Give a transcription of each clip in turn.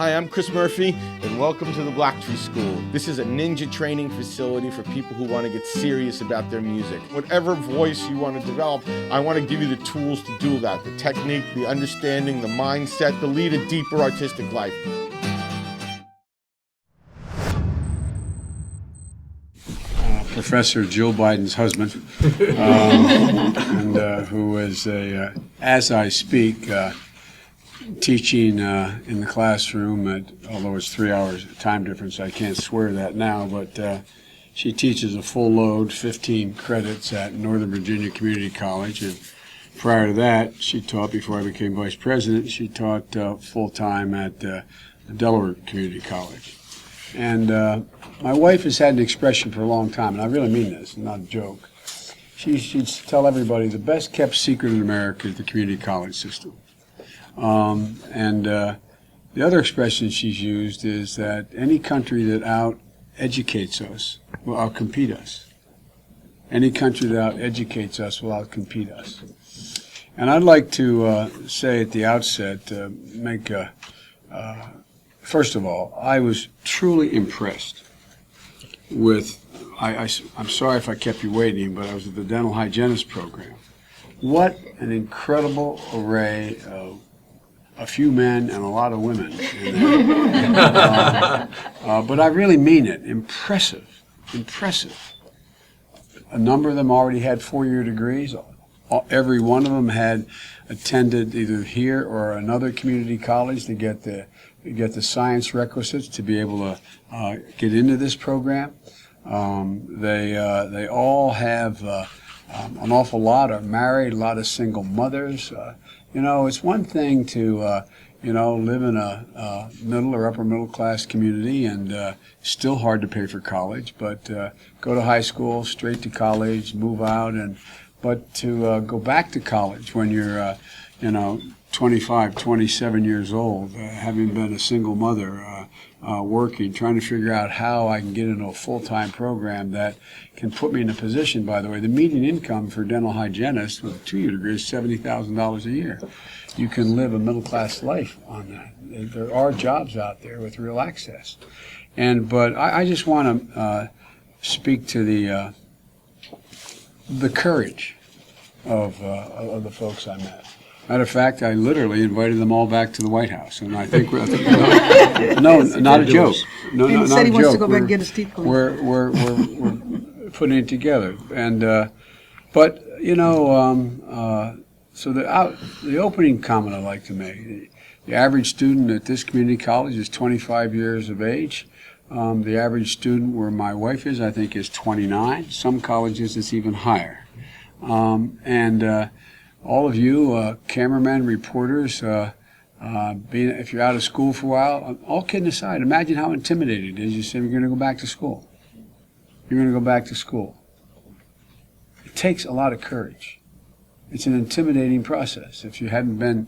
Hi, I'm Chris Murphy, and welcome to the Blacktree School. This is a ninja training facility for people who want to get serious about their music. Whatever voice you want to develop, I want to give you the tools to do that. The technique, the understanding, the mindset, to lead a deeper artistic life. Professor Jill Biden's husband, and who is, as I speak, teaching in the classroom although it's 3 hours time difference, I can't swear that now, but she teaches a full load, 15 credits at Northern Virginia Community College. And prior to that, she taught, before I became vice president, she taught full-time at Delaware Community College. And my wife has had an expression for a long time, and I really mean this, not a joke. She'd tell everybody the best kept secret in America is the community college system. The other expression she's used is that any country that out-educates us will out-compete us. Any country that out-educates us will out-compete us. And I'd like to say at the outset, first of all, I was truly impressed with, I'm sorry if I kept you waiting, but I was at the dental hygienist program. What an incredible array of a few men and a lot of women in there. But I really mean it. Impressive. A number of them already had 4-year degrees. Every one of them had attended either here or another community college to get the science requisites to be able to get into this program. They all have an awful lot are married, a lot of single mothers. It's one thing to live in a middle or upper middle class community and still hard to pay for college, but go to high school, straight to college, move out, but to go back to college when you're 25, 27 years old, having been a single mother, working, trying to figure out how I can get into a full-time program that can put me in a position, by the way, the median income for dental hygienists with a 2-year degree is $70,000 a year. You can live a middle-class life on that. There are jobs out there with real access. But I just want to speak to the courage of the folks I met. Matter of fact, I literally invited them all back to the White House, and I think no, not a joke. No, and he not said he a wants joke. to go back and get his teeth cleaned. We're putting it together, so the opening comment I'd like to make: the average student at this community college is 25 years of age. The average student where my wife is, I think, is 29. Some colleges it's even higher, all of you, cameramen, reporters, if you're out of school for a while, all kidding aside, imagine how intimidating it is. You say you're going to go back to school. You're going to go back to school. It takes a lot of courage. It's an intimidating process. If you hadn't been,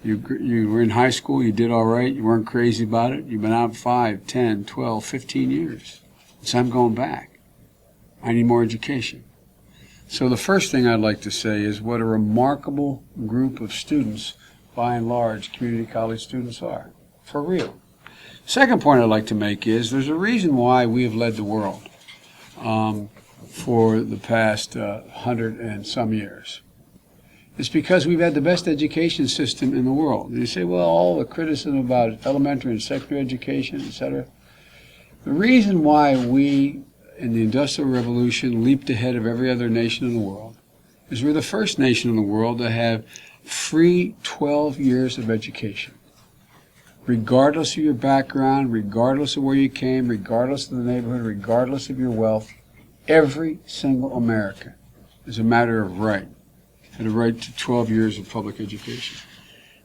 you were in high school, you did all right, you weren't crazy about it, you've been out 5, 10, 12, 15 years. So I'm going back. I need more education. So the first thing I'd like to say is what a remarkable group of students, by and large, community college students are, for real. Second point I'd like to make is there's a reason why we have led the world for the past 100 and some years. It's because we've had the best education system in the world. And you say, well, all the criticism about elementary and secondary education, etc. The reason why we in the Industrial Revolution leaped ahead of every other nation in the world is we're the first nation in the world to have free 12 years of education. Regardless of your background, regardless of where you came, regardless of the neighborhood, regardless of your wealth, every single American, as a matter of right, had a right to 12 years of public education.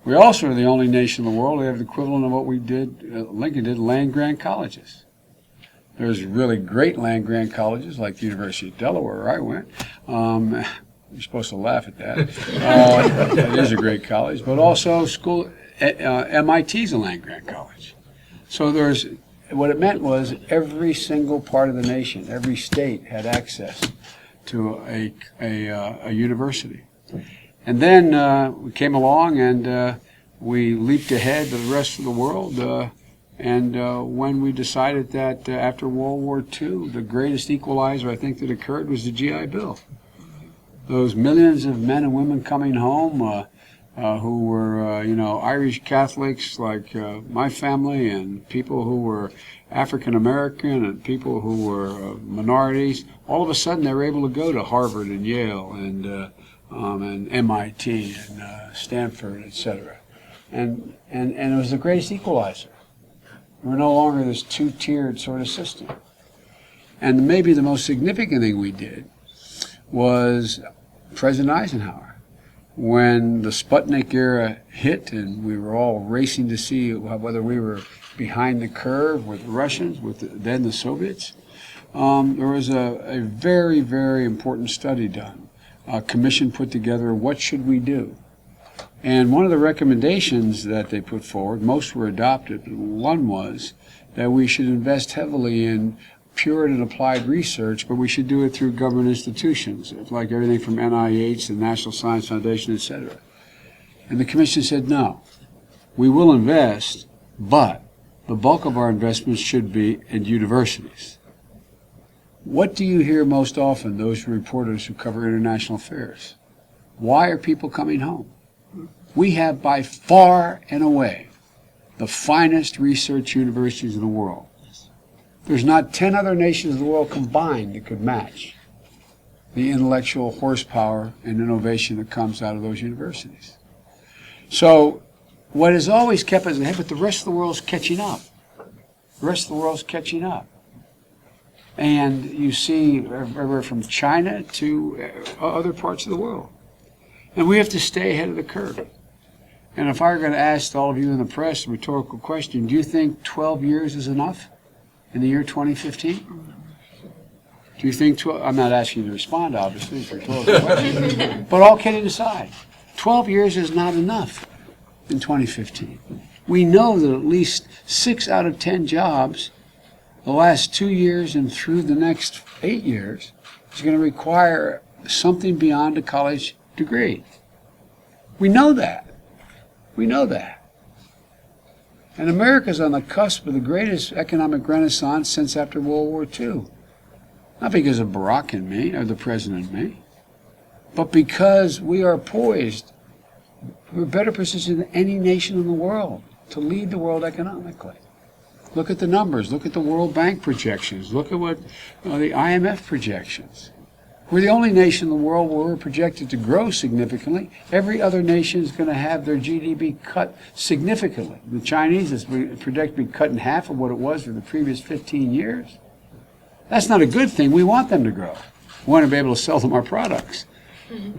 We also are the only nation in the world that have the equivalent of what we did, Lincoln did, land-grant colleges. There's really great land-grant colleges like the University of Delaware, where I went. You're supposed to laugh at that. It is a great college. But also MIT's a land-grant college. So what it meant was every single part of the nation, every state had access to a university. And then we came along and we leaped ahead to the rest of the world And when we decided that after World War II, the greatest equalizer I think that occurred was the GI Bill. Those millions of men and women coming home who were, Irish Catholics like my family, and people who were African American, and people who were minorities. All of a sudden, they were able to go to Harvard and Yale and MIT and Stanford, etc. And it was the greatest equalizer. We're no longer this two-tiered sort of system. And maybe the most significant thing we did was President Eisenhower. When the Sputnik era hit and we were all racing to see whether we were behind the curve with the Russians, then the Soviets, there was a very, very important study done. A commission put together, what should we do? And one of the recommendations that they put forward, most were adopted, but one was that we should invest heavily in pure and applied research, but we should do it through government institutions, like everything from NIH, the National Science Foundation, etc. And the commission said, no, we will invest, but the bulk of our investments should be in universities. What do you hear most often, those reporters who cover international affairs? Why are people coming home? We have by far and away the finest research universities in the world. There's not 10 other nations in the world combined that could match the intellectual horsepower and innovation that comes out of those universities. So what has always kept us ahead, but the rest of the world's catching up. The rest of the world's catching up. And you see everywhere from China to other parts of the world. And we have to stay ahead of the curve. And if I were going to ask all of you in the press a rhetorical question, do you think 12 years is enough in the year 2015? Do you think 12? I'm not asking you to respond, obviously, it's a rhetorical question. But all kidding aside, 12 years is not enough in 2015. We know that at least 6 out of 10 jobs the last 2 years and through the next 8 years is going to require something beyond a college degree. We know that. We know that. And America's on the cusp of the greatest economic renaissance since after World War II. Not because of Barack and me, or the President and me, but because we are poised. We're better positioned than any nation in the world to lead the world economically. Look at the numbers. Look at the World Bank projections. Look at what the IMF projections. We're the only nation in the world where we're projected to grow significantly. Every other nation is going to have their GDP cut significantly. The Chinese is projected to be cut in half of what it was for the previous 15 years. That's not a good thing. We want them to grow. We want to be able to sell them our products.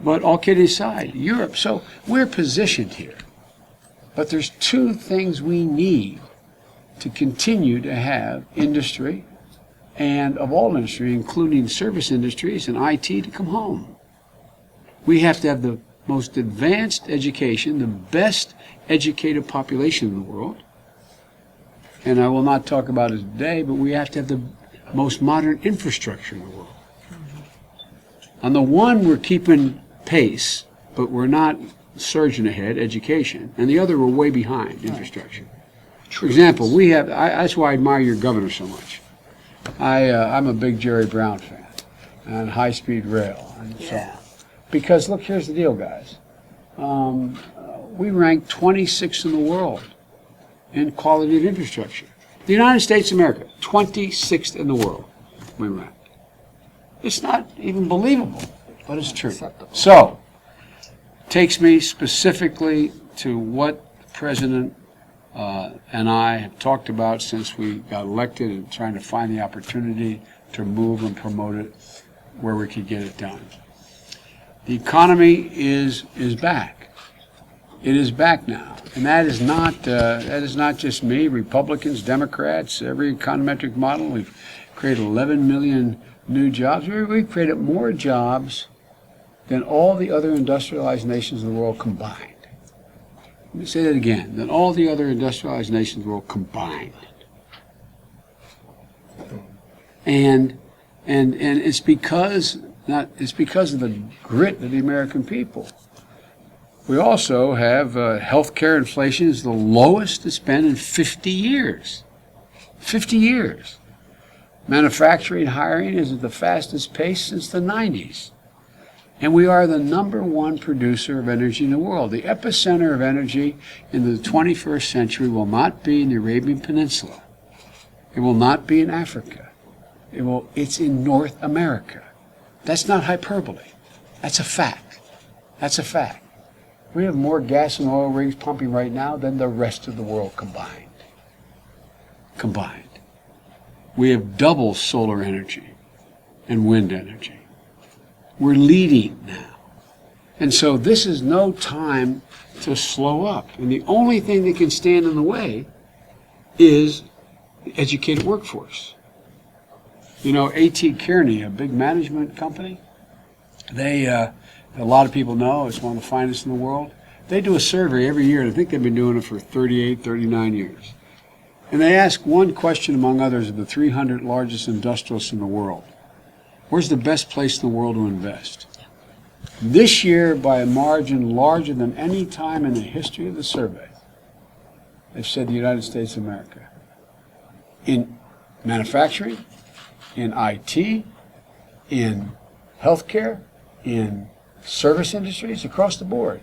But all kidding aside, Europe. So we're positioned here. But there's 2 things we need to continue to have industry, and of all industry, including service industries and IT, to come home. We have to have the most advanced education, the best educated population in the world. And I will not talk about it today, but we have to have the most modern infrastructure in the world. On the one, we're keeping pace, but we're not surging ahead, education. And the other, we're way behind, infrastructure. For example, we have, that's why I admire your governor so much. I'm a big Jerry Brown fan, and high-speed rail, and so on. Because, look, here's the deal, guys. We rank 26th in the world in quality of infrastructure. The United States of America, 26th in the world we rank. It's not even believable, but it's true. So, takes me specifically to what the President and I have talked about since we got elected, and trying to find the opportunity to move and promote it where we could get it done. The economy is back. It is back now, and that is not just me. Republicans, Democrats, every econometric model. We've created 11 million new jobs. We've created more jobs than all the other industrialized nations in the world combined. Let me say that again, than all the other industrialized nations in the world combined. And it's because of the grit of the American people. We also have healthcare inflation is the lowest it's been in 50 years. 50 years. Manufacturing hiring is at the fastest pace since the 90s. And we are the #1 producer of energy in the world. The epicenter of energy in the 21st century will not be in the Arabian Peninsula. It will not be in Africa. It's in North America. That's not hyperbole. That's a fact. That's a fact. We have more gas and oil rigs pumping right now than the rest of the world combined. Combined. We have double solar energy and wind energy. We're leading now. And so this is no time to slow up. And the only thing that can stand in the way is the educated workforce. You know, A.T. Kearney, a big management company, a lot of people know it's one of the finest in the world. They do a survey every year, and I think they've been doing it for 38, 39 years. And they ask one question among others of the 300 largest industrialists in the world. Where's the best place in the world to invest? This year, by a margin larger than any time in the history of the survey, they've said the United States of America. In manufacturing, in IT, in healthcare, in service industries, across the board.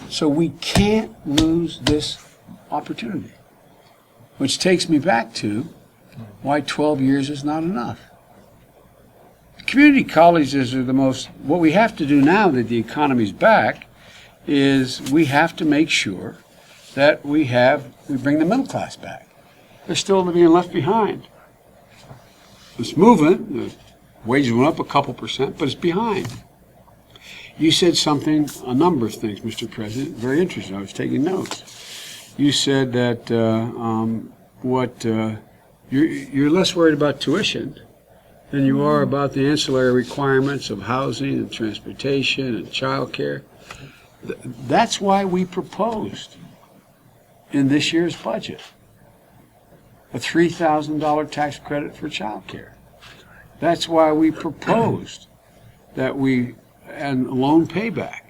So we can't lose this opportunity. Which takes me back to why 12 years is not enough. Community colleges are what we have to do now that the economy's back is we have to make sure that we bring the middle class back. They're still being left behind. It's moving, the wages went up a couple percent, but it's behind. You said a number of things, Mr. President, very interesting. I was taking notes. You said that you're less worried about tuition than you are about the ancillary requirements of housing and transportation and child care. That's why we proposed in this year's budget a $3,000 tax credit for child care. That's why we proposed and loan payback.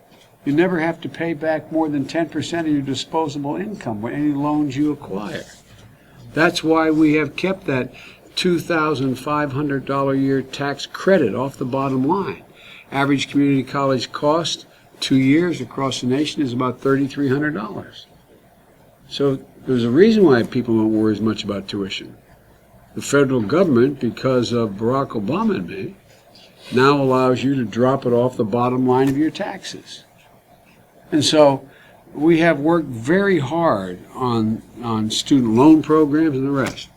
You never have to pay back more than 10% of your disposable income with any loans you acquire. That's why we have kept that $2,500 a year tax credit off the bottom line. Average community college cost 2 years across the nation is about $3,300. So there's a reason why people don't worry as much about tuition. The federal government, because of Barack Obama and me, now allows you to drop it off the bottom line of your taxes. And so we have worked very hard on student loan programs and the rest.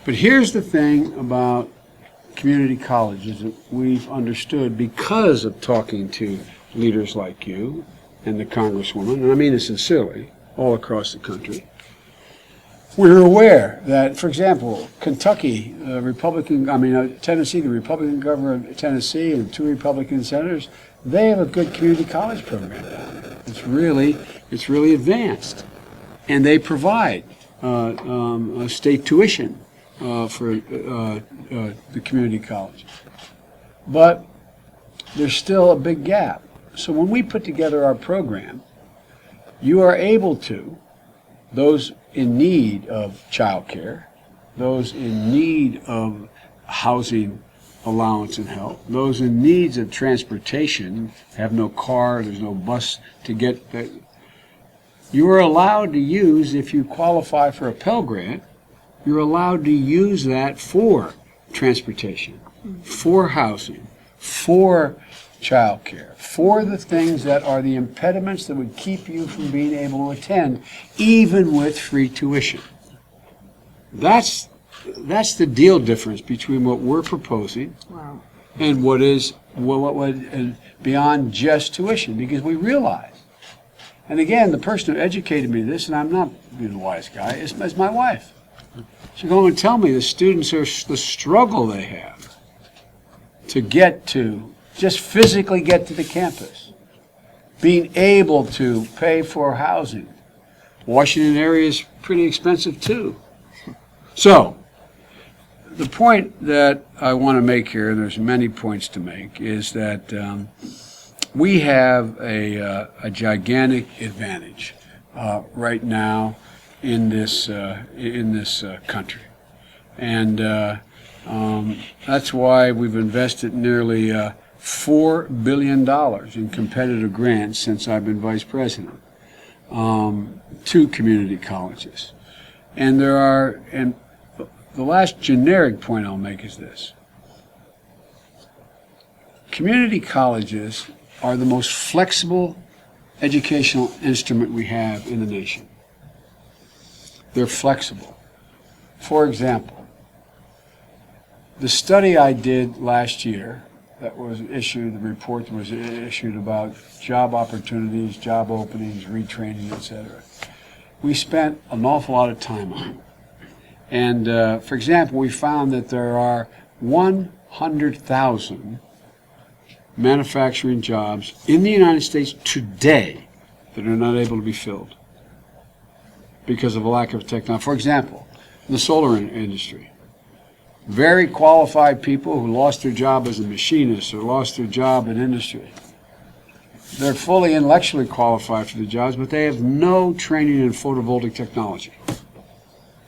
But here's the thing about community colleges that we've understood because of talking to leaders like you and the Congresswoman, and I mean it sincerely, all across the country. We're aware that, for example, Tennessee, the Republican governor of Tennessee and 2 Republican senators, they have a good community college program down there. It's really advanced. And they provide state tuition for the community colleges. But there's still a big gap. So when we put together our program, you are able to, those in need of child care, those in need of housing allowance and help, those in needs of transportation, have no car, there's no bus to get there. You are allowed to use, if you qualify for a Pell Grant, you're allowed to use that for transportation, for housing, for child care, for the things that are the impediments that would keep you from being able to attend, even with free tuition. That's the deal difference between what we're proposing and what beyond just tuition, because we realize, and again, the person who educated me this, and I'm not being a wise guy, is my wife. She'll go and tell me the students are the struggle they have to get to, just physically get to the campus, being able to pay for housing. Washington area is pretty expensive too. So, the point that I want to make here, and there's many points to make, is that We have a gigantic advantage right now in this country, and that's why we've invested nearly $4 billion in competitive grants since I've been vice president to community colleges. And and the last generic point I'll make is this. Community colleges are the most flexible educational instrument we have in the nation. They're flexible. For example, the study I did last year that was issued, the report that was issued about job opportunities, job openings, retraining, etc. We spent an awful lot of time on it. And for example, we found that there are 100,000 manufacturing jobs in the United States today that are not able to be filled because of a lack of technology. For example, the solar industry. Very qualified people who lost their job as a machinist or lost their job in industry. They're fully intellectually qualified for the jobs, but they have no training in photovoltaic technology.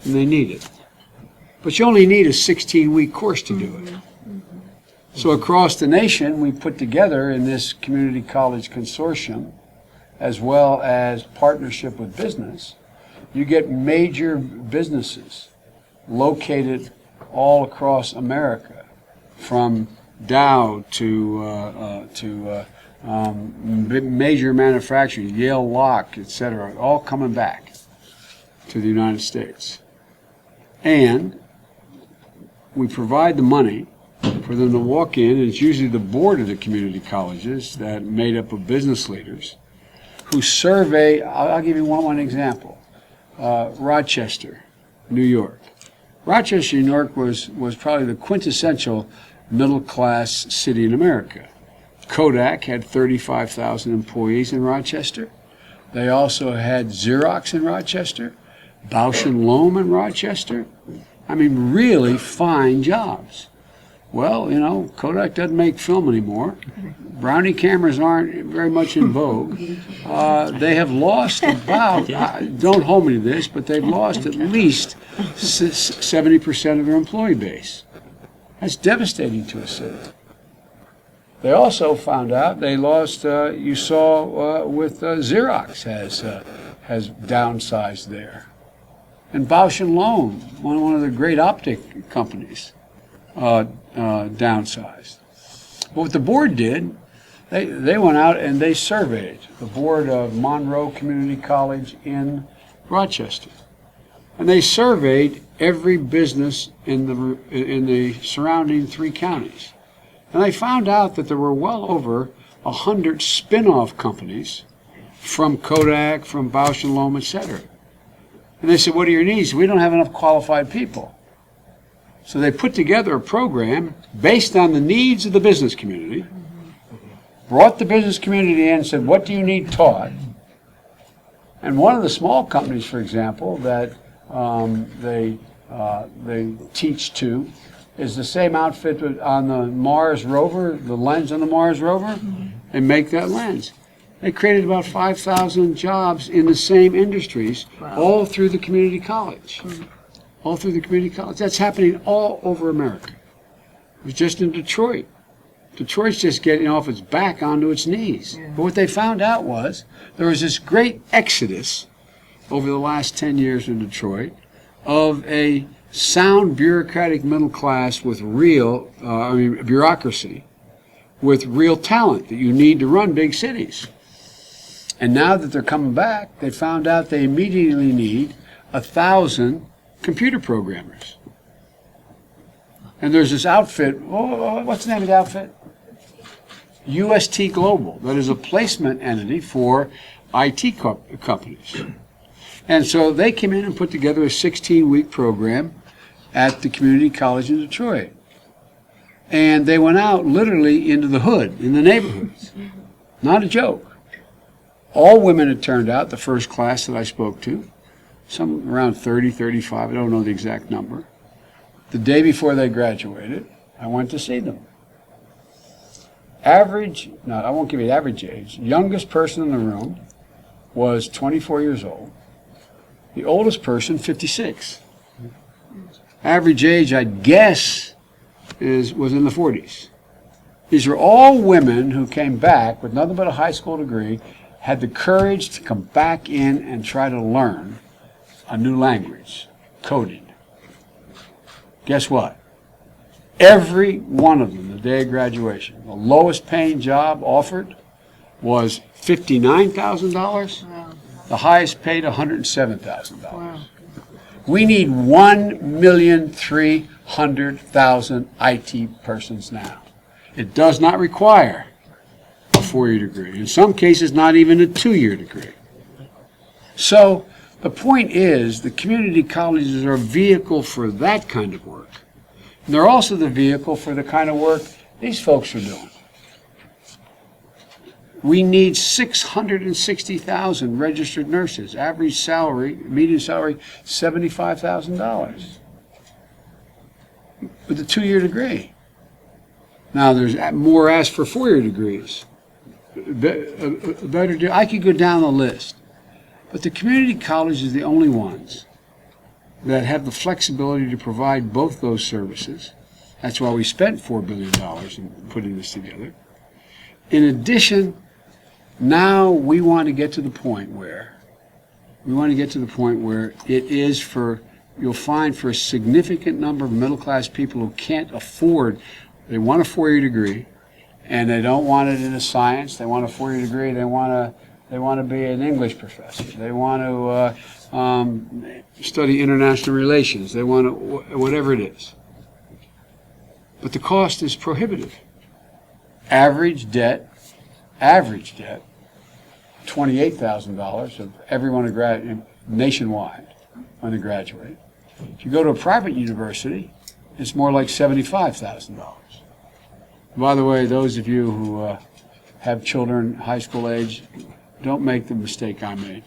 And they need it. But you only need a 16-week course to do it. So across the nation, we put together in this community college consortium, as well as partnership with business, you get major businesses located all across America, from Dow to major manufacturing, Yale Lock, etc., all coming back to the United States. And we provide the money for them to walk in, and it's usually the board of the community colleges that made up of business leaders who survey. I'll give you one example. Rochester, New York. Rochester, New York was probably the quintessential middle-class city in America. Kodak had 35,000 employees in Rochester. They also had Xerox in Rochester, Bausch & Lomb in Rochester. I mean, really fine jobs. Well, you know, Kodak doesn't make film anymore. Brownie cameras aren't very much in vogue. They have lost about, don't hold me to this, but they've lost at least 70% of their employee base. That's devastating to a city. They also found out they lost, you saw with Xerox has downsized there. And Bausch & Lomb, one of the great optic companies, downsized. But what the board did, they went out and they surveyed the board of Monroe Community College in Rochester. And they surveyed every business in the surrounding 3 counties. And they found out that there were well over 100 spin-off companies from Kodak, from Bausch & Lomb, etc. And they said, what are your needs? We don't have enough qualified people. So they put together a program based on the needs of the business community, brought the business community in and said, what do you need taught? And one of the small companies, for example, that they teach to is the same outfit on the Mars rover, the lens on the Mars rover. They make that lens. They created about 5,000 jobs in the same industries, all through the community college. All through the community college. That's happening all over America. It was just in Detroit. Detroit's just getting off its back onto its knees. But what they found out was there was this great exodus over the last 10 years in Detroit of a sound bureaucratic middle class with real, bureaucracy, with real talent that you need to run big cities. And now that they're coming back, they found out they immediately need 1,000 computer programmers. And there's this outfit, what's the name of the outfit? UST Global, that is a placement entity for IT companies. And so they came in and put together a 16-week program at the community college in Detroit. And they went out literally into the hood, in the neighborhoods. Not a joke. All women had turned out, the first class that I spoke to. Some around 30, 35, I don't know the exact number. The day before they graduated, I went to see them. Average, no, I won't give you the average age. Youngest person in the room was 24 years old. The oldest person, 56. Average age, I'd guess, was in the 40s. These are all women who came back with nothing but a high school degree, had the courage to come back in and try to learn a new language, coding. Guess what? Every one of them, the day of graduation, the lowest paying job offered was $59,000. Wow. The highest paid $107,000. Wow. We need 1,300,000 IT persons now. It does not require a 4-year degree. In some cases, not even a 2-year degree. So the point is, the community colleges are a vehicle for that kind of work. And they're also the vehicle for the kind of work these folks are doing. We need 660,000 registered nurses. Average salary, median salary, $75,000 with a 2-year degree. Now there's more asked for 4-year degrees. I could go down the list. But the community colleges are the only ones that have the flexibility to provide both those services. That's why we spent $4 billion in putting this together. In addition, now we want to get to the point where it is for, you'll find for a significant number of middle-class people who can't afford, they want a 4-year degree, and they don't want it in a science, they want a 4-year degree, they want to be an English professor, they want to study international relations, they want to, whatever it is. But the cost is prohibitive. Average debt, $28,000 of everyone nationwide when they graduate. If you go to a private university, it's more like $75,000. By the way, those of you who have children high school age, don't make the mistake I made.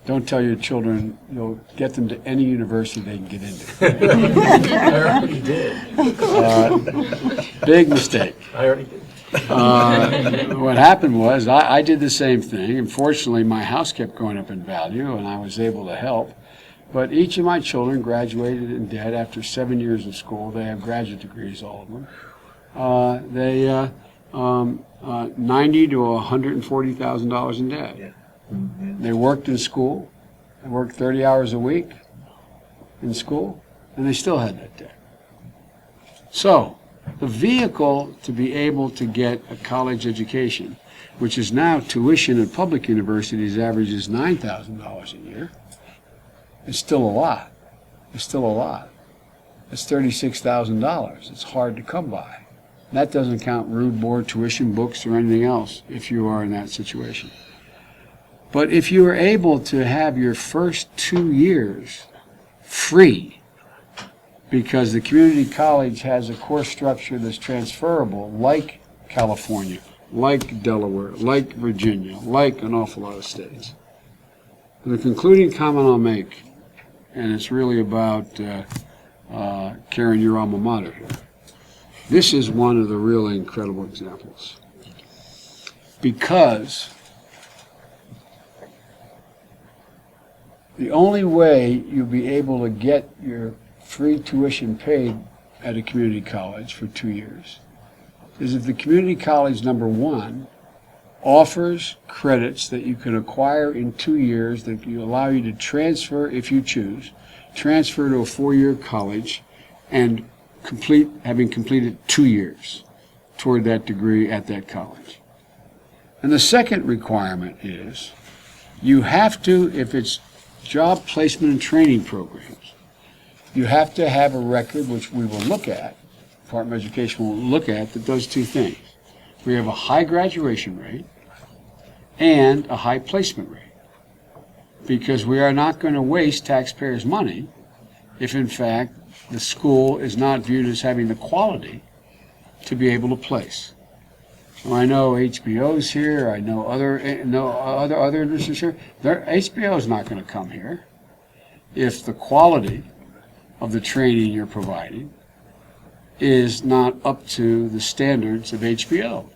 Don't tell your children you'll get them to any university they can get into. I already did. Big mistake. I already did. What happened was I did the same thing. Unfortunately, my house kept going up in value, and I was able to help. But each of my children graduated in debt after 7 years of school. They have graduate degrees, all of them. $90,000 to $140,000 in debt. Yeah. They worked in school. They worked 30 hours a week in school, and they still had that debt. So the vehicle to be able to get a college education, which is now tuition at public universities averages $9,000 a year, it's still a lot. It's still a lot. It's $36,000. It's hard to come by. That doesn't count root board, tuition, books, or anything else if you are in that situation. But if you are able to have your first 2 years free, because the community college has a course structure that's transferable, like California, like Delaware, like Virginia, like an awful lot of states. The concluding comment I'll make, and it's really about Karen, your alma mater here. This is one of the really incredible examples. Because the only way you'll be able to get your free tuition paid at a community college for 2 years is if the community college, number one, offers credits that you can acquire in 2 years that allow you to transfer, if you choose, transfer to a 4-year college and having completed 2 years toward that degree at that college. And the second requirement is you have to, if it's job placement and training programs, you have to have a record, which we will look at, Department of Education will look at, that does two things. We have a high graduation rate and a high placement rate, because we are not going to waste taxpayers' money if, in fact, the school is not viewed as having the quality to be able to place. So I know HBO's here. I know other industries here. HBO is not going to come here if the quality of the training you're providing is not up to the standards of HBO.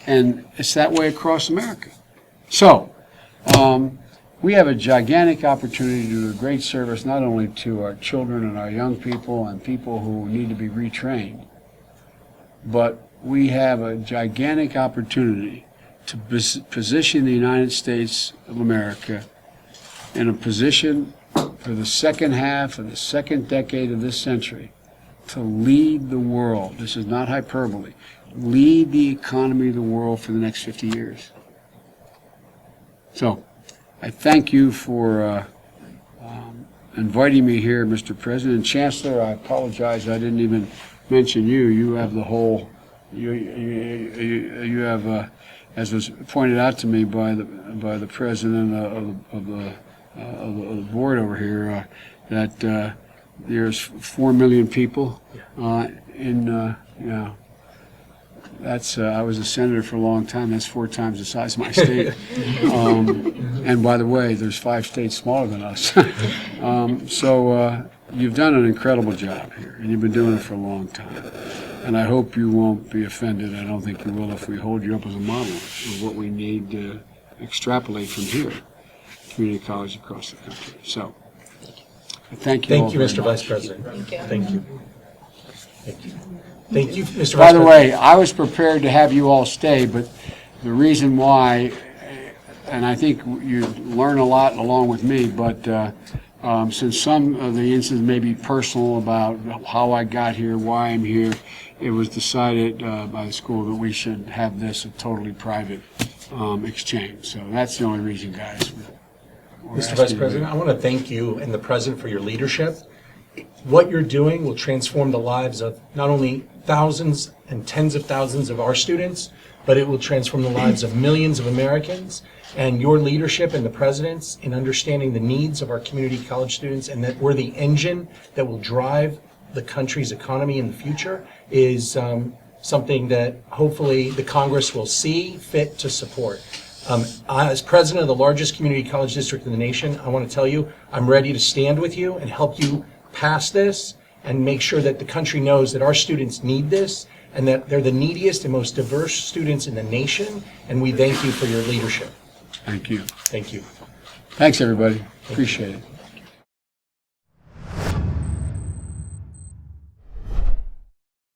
And it's that way across America. So, we have a gigantic opportunity to do a great service not only to our children and our young people and people who need to be retrained, but we have a gigantic opportunity to position the United States of America in a position for the second half of the second decade of this century to lead the world. This is not hyperbole. Lead the economy of the world for the next 50 years. So, I thank you for inviting me here, Mr. President. Chancellor, I apologize, I didn't even mention you. You have the whole, you have, as was pointed out to me by the president of the board over here, that there's 4 million people that's I was a senator for a long time. That's 4 times the size of my state. And by the way, there's 5 states smaller than us. So you've done an incredible job here, and you've been doing it for a long time. And I hope you won't be offended. I don't think you will if we hold you up as a model of what we need to extrapolate from here, community college across the country. So thank you. Thank you, Mr. Vice President. Thank you. Thank you. Thank you. Thank you, Mr. Vice President. By the way, I was prepared to have you all stay, but the reason why, and I think you learn a lot along with me, but since some of the instances may be personal about how I got here, why I'm here, it was decided by the school that we should have this a totally private exchange. So that's the only reason, guys. Mr. Vice President, I want to thank you and the President for your leadership. What you're doing will transform the lives of not only thousands and tens of thousands of our students, but it will transform the lives of millions of Americans. And your leadership and the President's in understanding the needs of our community college students and that we're the engine that will drive the country's economy in the future is something that hopefully the Congress will see fit to support. As president of the largest community college district in the nation, I want to tell you, I'm ready to stand with you and help you pass this and make sure that the country knows that our students need this and that they're the neediest and most diverse students in the nation. And we thank you for your leadership. Thank you. Thank you. Thanks, everybody. Appreciate it.